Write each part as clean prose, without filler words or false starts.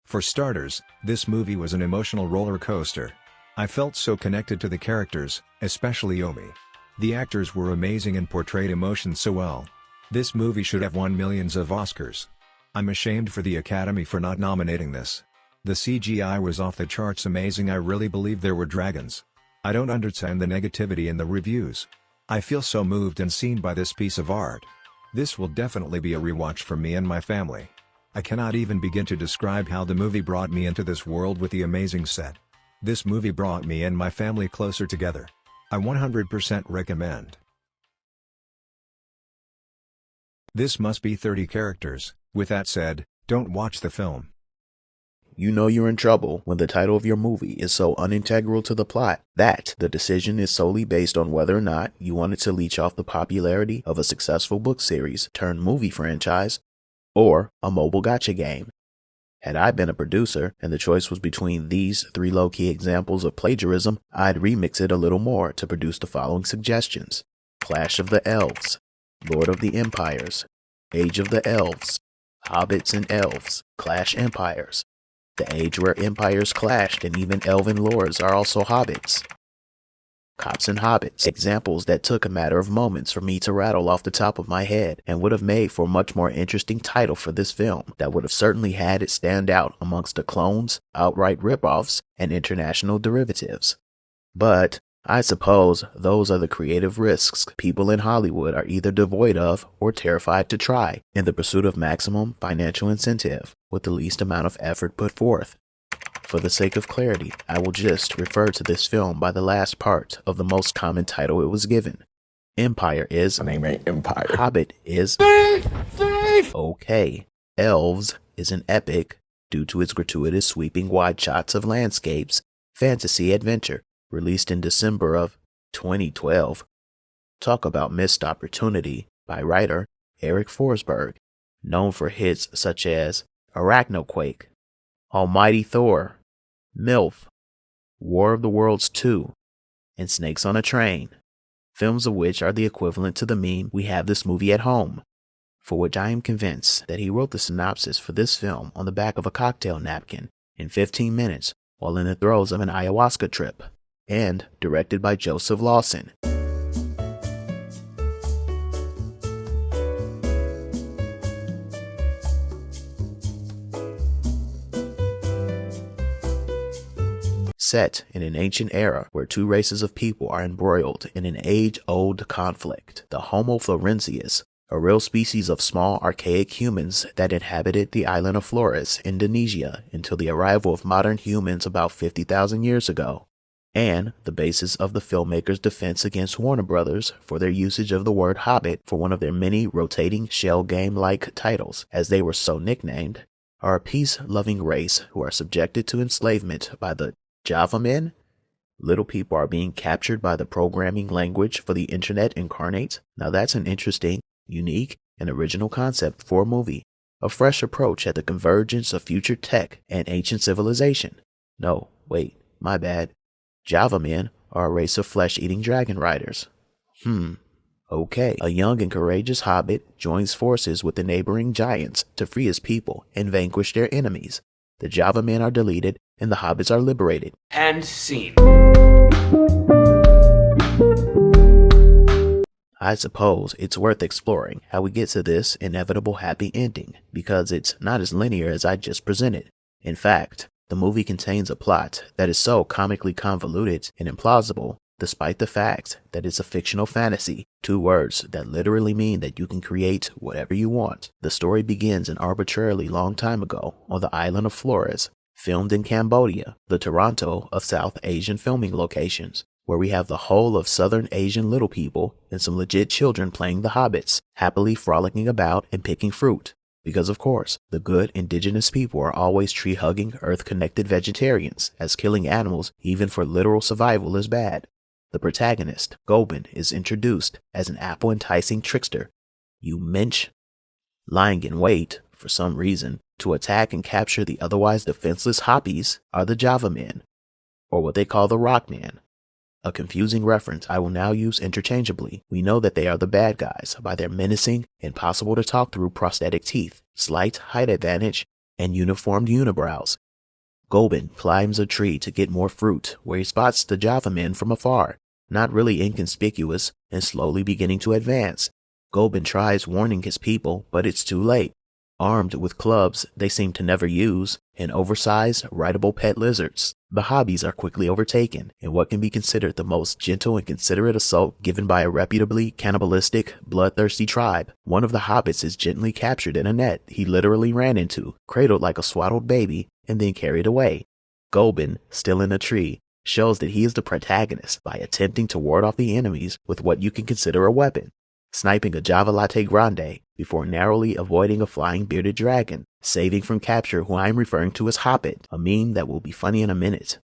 For starters, this movie was an emotional roller coaster. I felt so connected to the characters, especially Omi. The actors were amazing and portrayed emotions so well. This movie should have won millions of Oscars. I'm ashamed for the Academy for not nominating this. The CGI was off the charts amazing. I really believe there were dragons. I don't understand the negativity in the reviews. I feel so moved and seen by this piece of art. This will definitely be a rewatch for me and my family. I cannot even begin to describe how the movie brought me into this world with the amazing set. This movie brought me and my family closer together. I 100% recommend. This must be 30 characters. With that said, don't watch the film. You know you're in trouble when the title of your movie is so unintegral to the plot that the decision is solely based on whether or not you wanted to leech off the popularity of a successful book series turned movie franchise or a mobile gacha game. Had I been a producer and the choice was between these 3 low-key examples of plagiarism, I'd remix it a little more to produce the following suggestions: Clash of the Elves, Lord of the Empires, Age of the Elves, Hobbits and Elves, Clash Empires, the age where empires clashed and even elven lords are also hobbits. Cops and Hobbits, examples that took a matter of moments for me to rattle off the top of my head and would have made for a much more interesting title for this film that would have certainly had it stand out amongst the clones, outright ripoffs, and international derivatives. But I suppose those are the creative risks people in Hollywood are either devoid of or terrified to try in the pursuit of maximum financial incentive with the least amount of effort put forth. For the sake of clarity, I will just refer to this film by the last part of the most common title it was given. Empire is... My name ain't Empire. Hobbit is... Okay. Elves is an epic, due to its gratuitous sweeping wide shots of landscapes, fantasy adventure, released in December of 2012. Talk about missed opportunity by writer Eric Forsberg, known for hits such as Arachnoquake, Almighty Thor, MILF, War of the Worlds 2, and Snakes on a Train, films of which are the equivalent to the meme "We have this movie at home," for which I am convinced that he wrote the synopsis for this film on the back of a cocktail napkin in 15 minutes while in the throes of an ayahuasca trip, and directed by Joseph Lawson. Set in an ancient era where 2 races of people are embroiled in an age-old conflict, the Homo florensis, a real species of small archaic humans that inhabited the island of Flores, Indonesia, until the arrival of modern humans about 50,000 years ago, and the basis of the filmmaker's defense against Warner Brothers for their usage of the word Hobbit for one of their many rotating shell game-like titles, as they were so nicknamed, are a peace-loving race who are subjected to enslavement by the Java men. Little people are being captured by the programming language for the internet incarnate. Now that's an interesting, unique, and original concept for a movie. A fresh approach at the convergence of future tech and ancient civilization. No, wait, my bad. Java men are a race of flesh-eating dragon riders. Okay. A young and courageous hobbit joins forces with the neighboring giants to free his people and vanquish their enemies. The Java men are deleted and the hobbits are liberated. And scene. I suppose it's worth exploring how we get to this inevitable happy ending, because it's not as linear as I just presented. In fact, the movie contains a plot that is so comically convoluted and implausible, despite the fact that it's a fictional fantasy, 2 words that literally mean that you can create whatever you want. The story begins an arbitrarily long time ago on the island of Flores, filmed in Cambodia, the Toronto of South Asian filming locations, where we have the whole of Southern Asian little people and some legit children playing the hobbits, happily frolicking about and picking fruit. Because of course, the good indigenous people are always tree-hugging, earth-connected vegetarians, as killing animals, even for literal survival, is bad. The protagonist, Gobin, is introduced as an apple-enticing trickster, you mensch, lying in wait, for some reason, to attack and capture the otherwise defenseless Hoppies are the Java men, or what they call the Rock Men. A confusing reference I will now use interchangeably. We know that they are the bad guys by their menacing, impossible to talk through prosthetic teeth, slight height advantage, and uniformed unibrows. Gobin climbs a tree to get more fruit, where he spots the Java men from afar, not really inconspicuous, and slowly beginning to advance. Gobin tries warning his people, but it's too late. Armed with clubs they seem to never use, and oversized, rideable pet lizards, the hobbies are quickly overtaken in what can be considered the most gentle and considerate assault given by a reputably cannibalistic, bloodthirsty tribe. One of the hobbits is gently captured in a net he literally ran into, cradled like a swaddled baby, and then carried away. Gobin, still in a tree, shows that he is the protagonist by attempting to ward off the enemies with what you can consider a weapon, sniping a Java Latte Grande before narrowly avoiding a flying bearded dragon, saving from capture who I am referring to as Hobbit, a meme that will be funny in a minute.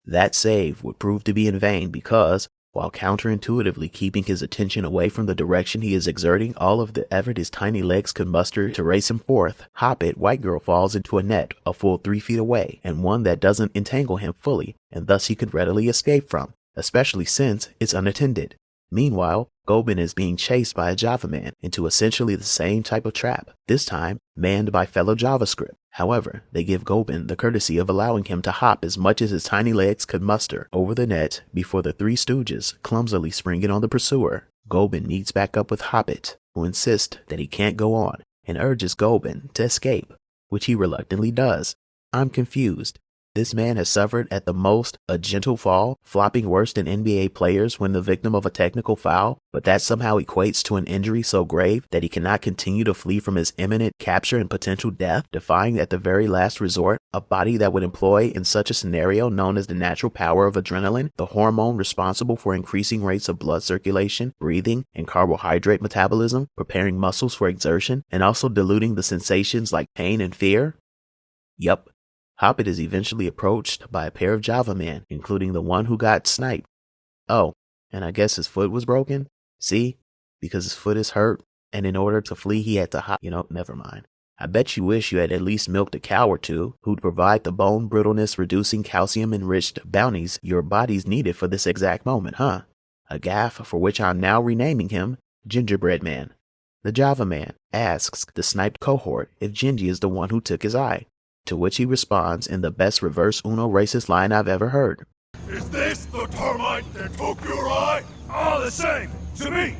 That save would prove to be in vain because, while counterintuitively keeping his attention away from the direction he is exerting all of the effort his tiny legs could muster to race him forth, Hobbit White Girl falls into a net a full 3 feet away, and one that doesn't entangle him fully, and thus he could readily escape from, especially since it's unattended. Meanwhile, Gobin is being chased by a Java man into essentially the same type of trap, this time manned by fellow JavaScript. However, they give Gobin the courtesy of allowing him to hop as much as his tiny legs could muster over the net before the three stooges clumsily spring it on the pursuer. Gobin meets back up with Hobbit, who insists that he can't go on and urges Gobin to escape, which he reluctantly does. I'm confused. This man has suffered at the most a gentle fall, flopping worse than NBA players when the victim of a technical foul, but that somehow equates to an injury so grave that he cannot continue to flee from his imminent capture and potential death, defying at the very last resort a body that would employ in such a scenario known as the natural power of adrenaline, the hormone responsible for increasing rates of blood circulation, breathing, and carbohydrate metabolism, preparing muscles for exertion, and also diluting the sensations like pain and fear? Yup. Hobbit is eventually approached by a pair of Java men, including the one who got sniped. Oh, and I guess his foot was broken? See? Because his foot is hurt, and in order to flee he had to hop. Never mind. I bet you wish you had at least milked a cow or two who'd provide the bone brittleness reducing calcium enriched bounties your bodies needed for this exact moment, huh? A gaffe for which I'm now renaming him Gingerbread Man. The Java man asks the sniped cohort if Gingy is the one who took his eye, to which he responds in the best reverse Uno racist line I've ever heard. Is this the termite that took your eye? All the same to me!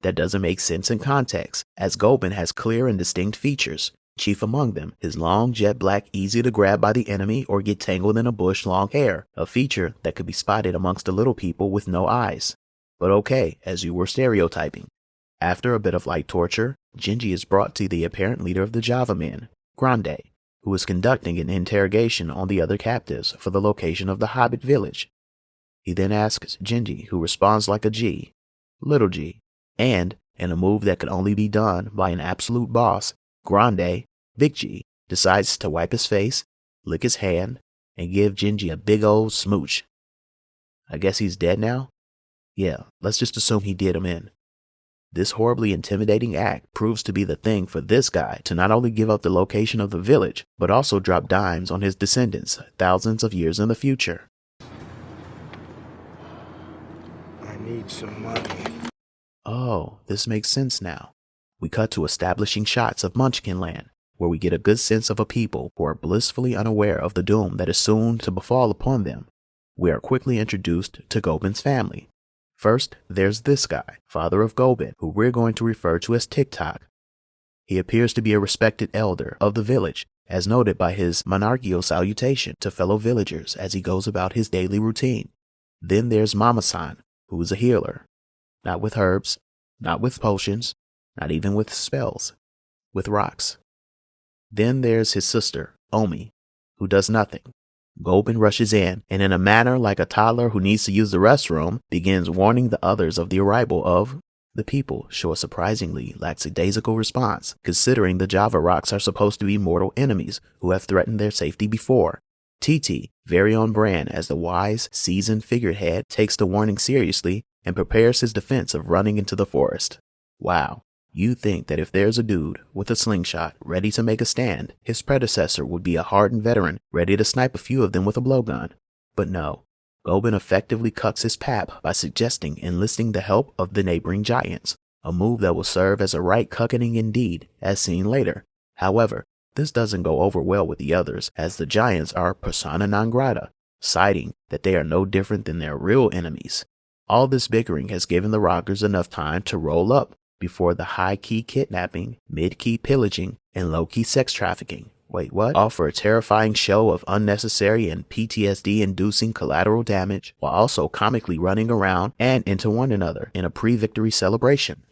That doesn't make sense in context, as Gobin has clear and distinct features, chief among them his long jet black easy to grab by the enemy or get tangled in a bush long hair, a feature that could be spotted amongst the little people with no eyes. But okay, as you were stereotyping. After a bit of light torture, Gingy is brought to the apparent leader of the Java men, Grande, who is conducting an interrogation on the other captives for the location of the Hobbit village. He then asks Gingy, who responds like a G, little g, and, in a move that could only be done by an absolute boss, Grande, Big G, decides to wipe his face, lick his hand, and give Gingy a big old smooch. I guess he's dead now? Yeah, let's just assume he did him in. This horribly intimidating act proves to be the thing for this guy to not only give up the location of the village, but also drop dimes on his descendants thousands of years in the future. I need some money. Oh, this makes sense now. We cut to establishing shots of Munchkin Land, where we get a good sense of a people who are blissfully unaware of the doom that is soon to befall upon them. We are quickly introduced to Gobin's family. First, there's this guy, father of Gobin, who we're going to refer to as TikTok. He appears to be a respected elder of the village, as noted by his monarchical salutation to fellow villagers as he goes about his daily routine. Then there's Mama-san, who is a healer. Not with herbs, not with potions, not even with spells, with rocks. Then there's his sister, Omi, who does nothing. Gobin rushes in, and in a manner like a toddler who needs to use the restroom, begins warning the others of the arrival of. The people show a surprisingly lackadaisical response, considering the Java rocks are supposed to be mortal enemies who have threatened their safety before. TT, very on brand as the wise, seasoned figurehead, takes the warning seriously and prepares his defense of running into the forest. Wow. You'd think that if there's a dude with a slingshot ready to make a stand, his predecessor would be a hardened veteran ready to snipe a few of them with a blowgun. But no, Gobin effectively cucks his pap by suggesting enlisting the help of the neighboring giants, a move that will serve as a right cuckening indeed, as seen later. However, This doesn't go over well with the others, as the giants are persona non grata, citing that they are no different than their real enemies. All this bickering has given the rockers enough time to roll up before the high-key kidnapping, mid-key pillaging, and low-key sex trafficking. Wait, what? Offer a terrifying show of unnecessary and PTSD-inducing collateral damage, while also comically running around and into one another in a pre-victory celebration.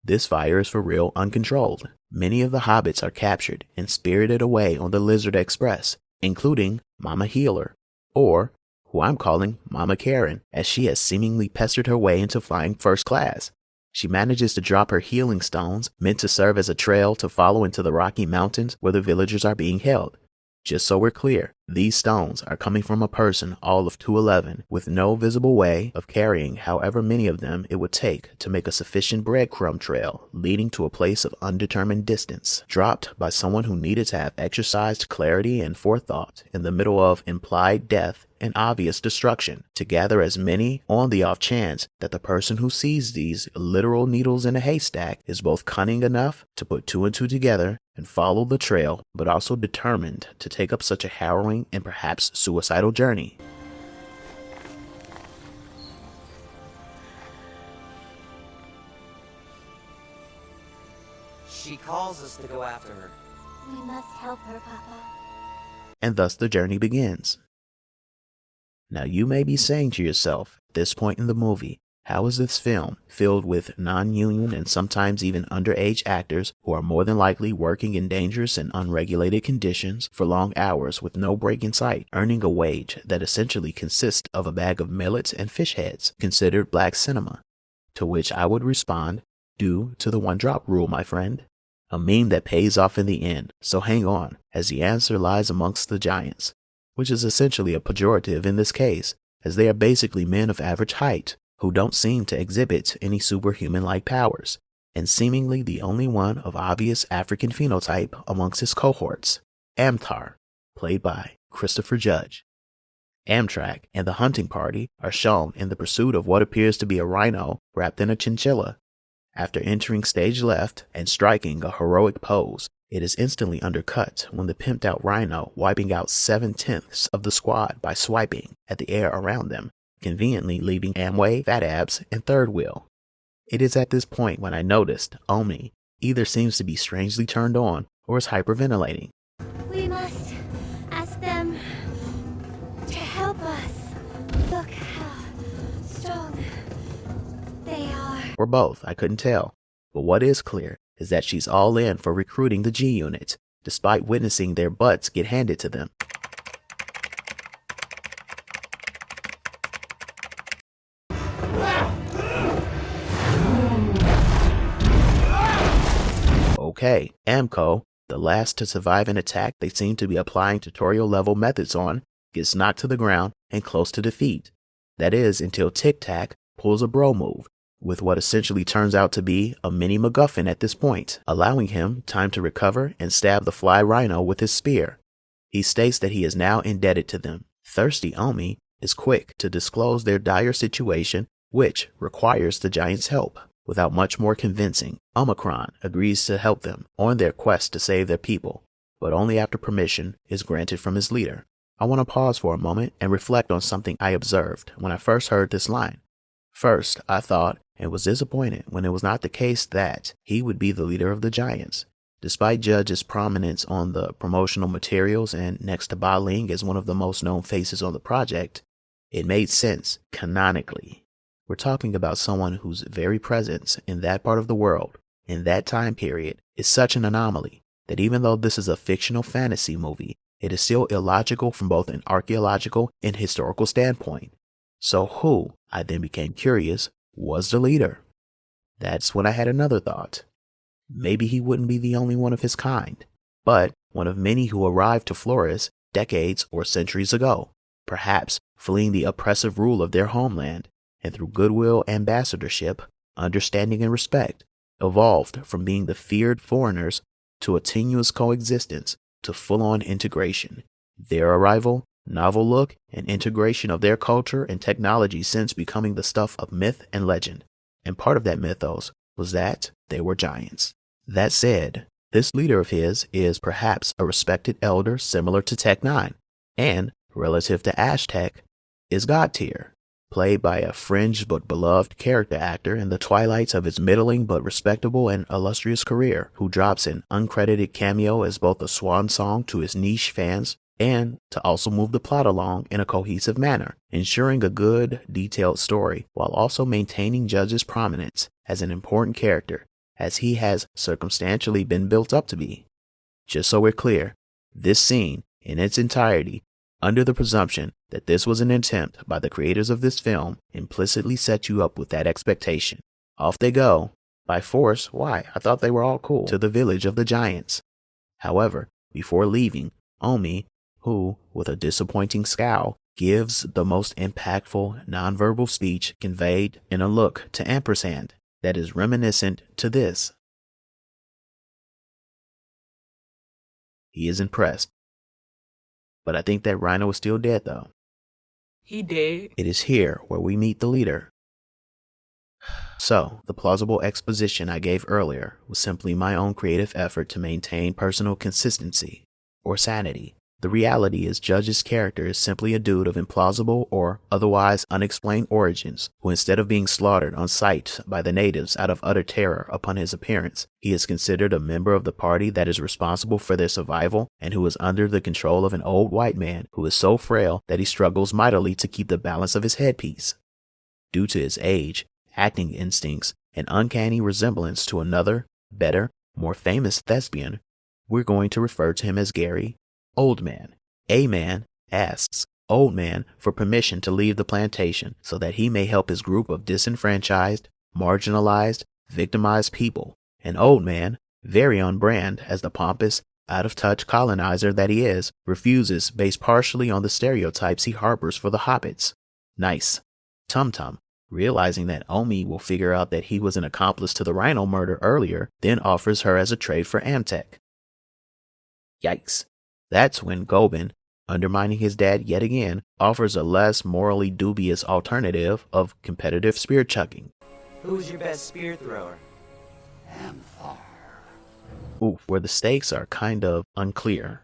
This fire is for real uncontrolled. Many of the hobbits are captured and spirited away on the Lizard Express, including Mama Healer, or who I'm calling Mama Karen, as she has seemingly pestered her way into flying first class. She manages to drop her healing stones, meant to serve as a trail to follow into the Rocky Mountains where the villagers are being held. Just so we're clear, these stones are coming from a person all of 2'11", with no visible way of carrying however many of them it would take to make a sufficient breadcrumb trail leading to a place of undetermined distance, dropped by someone who needed to have exercised clarity and forethought in the middle of implied death and obvious destruction, to gather as many on the off chance that the person who sees these literal needles in a haystack is both cunning enough to put two and two together and follow the trail, but also determined to take up such a harrowing and perhaps suicidal journey. She calls us to go after her. We must help her, Papa. And thus the journey begins. Now you may be saying to yourself, at this point in the movie, how is this film, filled with non-union and sometimes even underage actors who are more than likely working in dangerous and unregulated conditions for long hours with no break in sight, earning a wage that essentially consists of a bag of millets and fish heads, considered black cinema? To which I would respond, due to the one-drop rule, my friend. A meme that pays off in the end, so hang on, as the answer lies amongst the giants, which is essentially a pejorative in this case, as they are basically men of average height, who don't seem to exhibit any superhuman-like powers, and seemingly the only one of obvious African phenotype amongst his cohorts, Amtar, played by Christopher Judge. Amtrak and the hunting party are shown in the pursuit of what appears to be a rhino wrapped in a chinchilla. After entering stage left and striking a heroic pose, it is instantly undercut when the pimped-out rhino wiping out 7/10 of the squad by swiping at the air around them, conveniently leaving Amway, Fat Abs, and Third Wheel. It is at this point when I noticed Omi either seems to be strangely turned on or is hyperventilating. We must ask them to help us. Look how strong they are. Or both, I couldn't tell. But what is clear is that she's all in for recruiting the G Unit, despite witnessing their butts get handed to them. Okay, Amco, the last to survive an attack they seem to be applying tutorial-level methods on, gets knocked to the ground and close to defeat. That is, until Tic Tac pulls a bro move, with what essentially turns out to be a mini MacGuffin at this point, allowing him time to recover and stab the fly rhino with his spear. He states that he is now indebted to them. Thirsty Omi is quick to disclose their dire situation, which requires the giant's help. Without much more convincing, Omicron agrees to help them on their quest to save their people, but only after permission is granted from his leader. I want to pause for a moment and reflect on something I observed when I first heard this line. First, I thought and was disappointed when it was not the case that he would be the leader of the giants. Despite Judge's prominence on the promotional materials and next to Ba Ling as one of the most known faces on the project, it made sense canonically. We're talking about someone whose very presence in that part of the world, in that time period, is such an anomaly that even though this is a fictional fantasy movie, it is still illogical from both an archaeological and historical standpoint. So who, I then became curious, was the leader? That's when I had another thought. Maybe he wouldn't be the only one of his kind, but one of many who arrived to Flores decades or centuries ago, perhaps fleeing the oppressive rule of their homeland, and through goodwill ambassadorship, understanding and respect, evolved from being the feared foreigners to a tenuous coexistence to full-on integration. Their arrival, novel look, and integration of their culture and technology since becoming the stuff of myth and legend. And part of that mythos was that they were giants. That said, This leader of his is perhaps a respected elder similar to Tech 9, and, relative to Ash Tech, is God tier, played by a fringe but beloved character actor in the twilights of his middling but respectable and illustrious career, who drops an uncredited cameo as both a swan song to his niche fans and to also move the plot along in a cohesive manner, ensuring a good, detailed story while also maintaining Judge's prominence as an important character, as he has circumstantially been built up to be. Just so we're clear, this scene, in its entirety, under the presumption that this was an attempt by the creators of this film, implicitly set you up with that expectation. Off they go, by force, why, I thought they were all cool, to the village of the giants. However, before leaving, Omi, who, with a disappointing scowl, gives the most impactful nonverbal speech conveyed in a look to ampersand that is reminiscent to this. He is impressed. But I think that Rhino is still dead, though. He dead. It is here where we meet the leader. So, the plausible exposition I gave earlier was simply my own creative effort to maintain personal consistency, or sanity. The reality is Judge's character is simply a dude of implausible or otherwise unexplained origins, who instead of being slaughtered on sight by the natives out of utter terror upon his appearance, he is considered a member of the party that is responsible for their survival and who is under the control of an old white man who is so frail that he struggles mightily to keep the balance of his headpiece. Due to his age, acting instincts, and uncanny resemblance to another, better, more famous thespian, we're going to refer to him as Gary, Old Man. A Man asks Old Man for permission to leave the plantation so that he may help his group of disenfranchised, marginalized, victimized people. And Old Man, very on brand as the pompous, out-of-touch colonizer that he is, refuses based partially on the stereotypes he harbors for the hobbits. Nice. Tum Tum, realizing that Omi will figure out that he was an accomplice to the Rhino murder earlier, then offers her as a trade for Amtech. Yikes. That's when Gobin, undermining his dad yet again, offers a less morally dubious alternative of competitive spear chucking. Who's your best spear thrower? Oof, where the stakes are kind of unclear.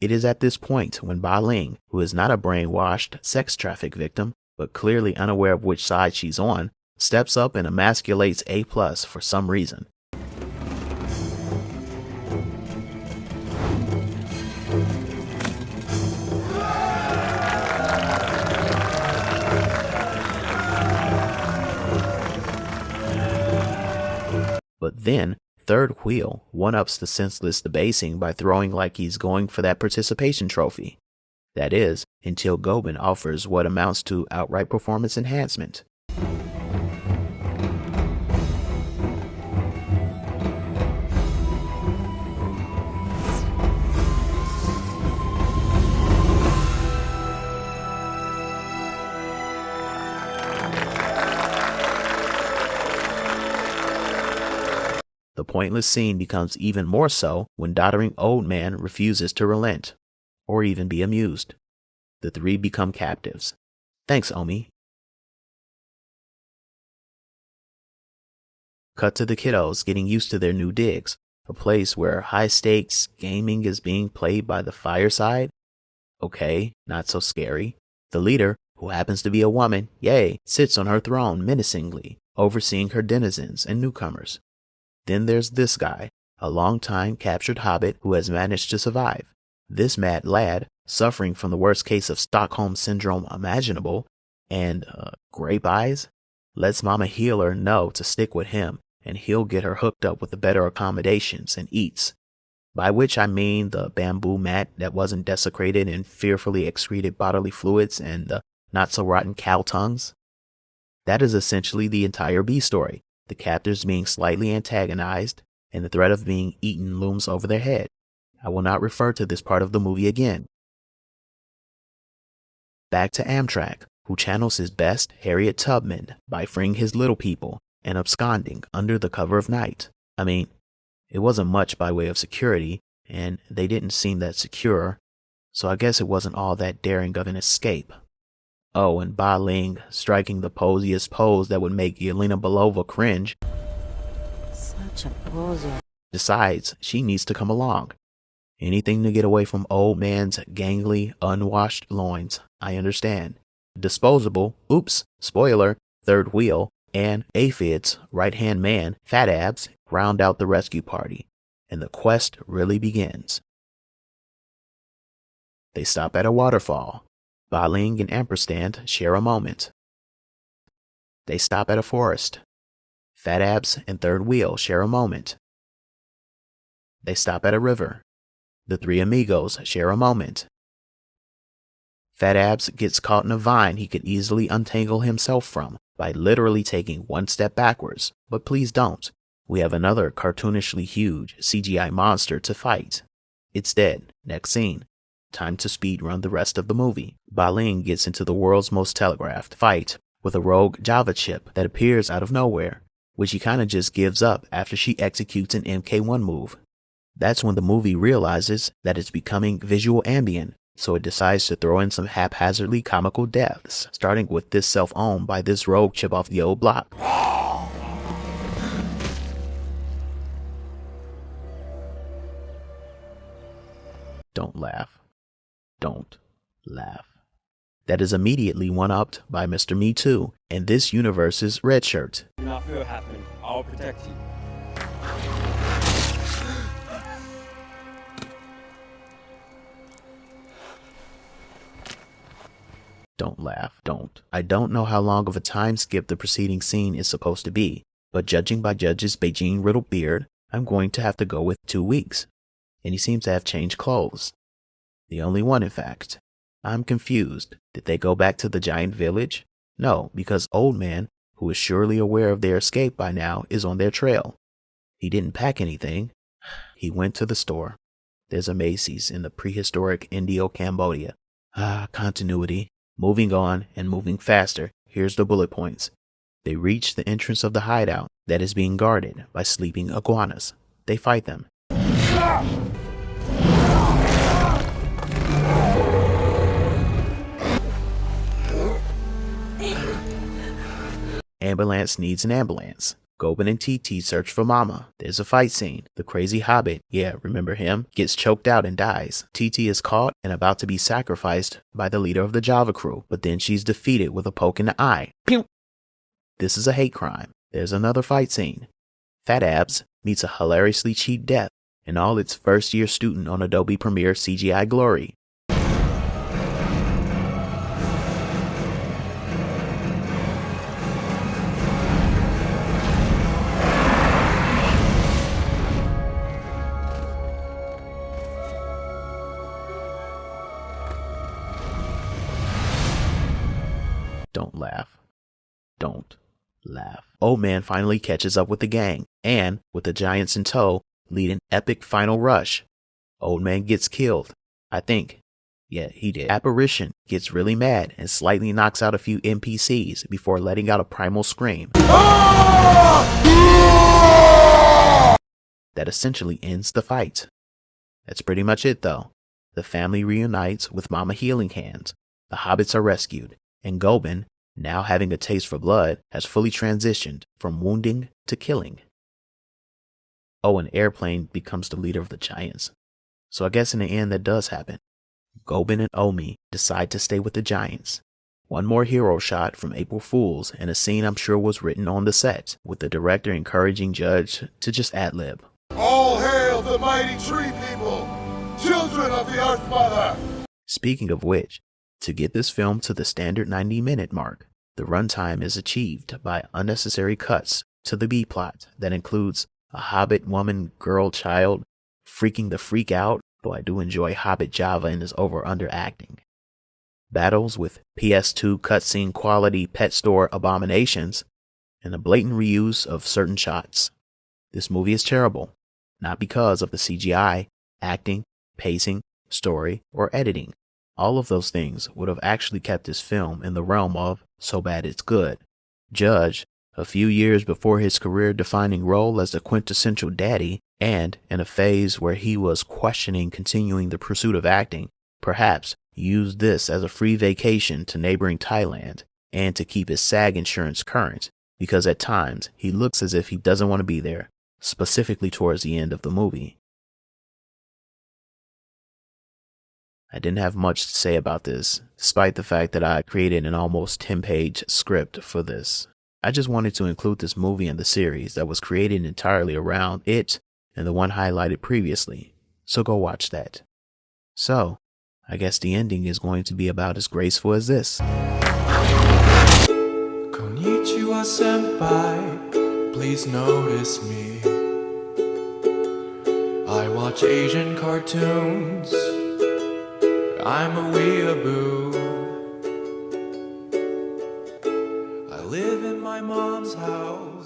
It is at this point when Ba Ling, who is not a brainwashed sex traffic victim, but clearly unaware of which side she's on, steps up and emasculates A+ for some reason. But then, Third Wheel one-ups the senseless debasing by throwing like he's going for that participation trophy. That is, until Gobin offers what amounts to outright performance enhancement. The pointless scene becomes even more so when doddering Old Man refuses to relent, or even be amused. The three become captives. Thanks, Omi. Cut to the kiddos getting used to their new digs, a place where high-stakes gaming is being played by the fireside. Okay, not so scary. The leader, who happens to be a woman, yay, sits on her throne menacingly, overseeing her denizens and newcomers. Then there's this guy, a long-time captured hobbit who has managed to survive. This mad lad, suffering from the worst case of Stockholm Syndrome imaginable, and grape eyes, lets Mama Healer know to stick with him, and he'll get her hooked up with the better accommodations and eats. By which I mean the bamboo mat that wasn't desecrated in fearfully excreted bodily fluids and the not-so-rotten cow tongues. That is essentially the entire B story. The captors being slightly antagonized, and the threat of being eaten looms over their head. I will not refer to this part of the movie again. Back to Amtrak, who channels his best Harriet Tubman by freeing his little people and absconding under the cover of night. I mean, it wasn't much by way of security, and they didn't seem that secure. so I guess it wasn't all that daring of an escape. Oh, and Ba Ling striking the posiest pose that would make Yelena Belova cringe, Such a poser. decides she needs to come along. Anything to get away from old man's gangly, unwashed loins, I understand. Disposable, oops, spoiler, third wheel, and Aphid's right-hand man, Fat Abs, round out the rescue party, and the quest really begins. They stop at a waterfall. Ba Ling and Ampersand share a moment. They stop at a forest. Fat Abs and Third Wheel share a moment. They stop at a river. The three amigos share a moment. Fat Abs gets caught in a vine he could easily untangle himself from by literally taking one step backwards, but please don't. We have another cartoonishly huge CGI monster to fight. It's dead. Next scene. Time to speed run the rest of the movie. Ba Ling gets into the world's most telegraphed fight with a rogue Java chip that appears out of nowhere, which he kinda just gives up after she executes an MK1 move. That's when the movie realizes that it's becoming visual ambient, so it decides to throw in some haphazardly comical deaths, starting with this self-owned by this rogue chip off the old block. Don't laugh. Don't laugh. That is immediately one-upped by Mr. Me Too and this universe's red shirt. Do not fear happening. I'll protect you. Don't laugh. Don't. I don't know how long of a time skip the preceding scene is supposed to be, but judging by Judge's Beijing-riddled beard, I'm going to have to go with 2 weeks. And he seems to have changed clothes. The only one, in fact. I'm confused. Did they go back to the giant village? No, because Old Man, who is surely aware of their escape by now, is on their trail. He didn't pack anything. He went to the store. There's a Macy's in the prehistoric Indio-Cambodia. Continuity. Moving on and moving faster. Here's the bullet points. They reach the entrance of the hideout that is being guarded by sleeping iguanas. They fight them. Ambulance needs an ambulance. Gobin and TT search for Mama. There's a fight scene. The crazy hobbit, yeah, remember him, gets choked out and dies. TT is caught and about to be sacrificed by the leader of the Java crew, but then she's defeated with a poke in the eye. Pew! This is a hate crime. There's another fight scene. Fat Abs meets a hilariously cheap death in all its first-year student on Adobe Premiere CGI glory. Don't laugh. Don't laugh. Old Man finally catches up with the gang, and, with the giants in tow, lead an epic final rush. Old Man gets killed. I think. Yeah, he did. Apparition gets really mad and slightly knocks out a few NPCs before letting out a primal scream. That essentially ends the fight. That's pretty much it though. The family reunites with Mama Healing Hands. The hobbits are rescued. And Gobin, now having a taste for blood, has fully transitioned from wounding to killing. Oh, and Airplane becomes the leader of the giants. So I guess in the end that does happen. Gobin and Omi decide to stay with the giants. One more hero shot from April Fools and a scene I'm sure was written on the set, with the director encouraging Judge to just ad-lib. All hail the mighty tree people, children of the Earth Mother! Speaking of which, to get this film to the standard 90-minute mark, the runtime is achieved by unnecessary cuts to the B-plot that includes a Hobbit woman, girl, child freaking the freak out, though I do enjoy Hobbit Java and his over-under acting. Battles with PS2 cutscene quality pet store abominations, and a blatant reuse of certain shots. This movie is terrible, not because of the CGI, acting, pacing, story, or editing. All of those things would have actually kept this film in the realm of so bad it's good. Judge, a few years before his career-defining role as the quintessential daddy, and in a phase where he was questioning continuing the pursuit of acting, Perhaps use this as a free vacation to neighboring Thailand and to keep his SAG insurance current, because at times he looks as if he doesn't want to be there, specifically towards the end of the movie. I didn't have much to say about this, despite the fact that I created an almost 10-page script for this. I just wanted to include this movie in the series that was created entirely around it and the one highlighted previously, so go watch that. So, I guess the ending is going to be about as graceful as this. Konnichiwa senpai, please notice me. I watch Asian cartoons, I'm a weeaboo. I live in my mom's house.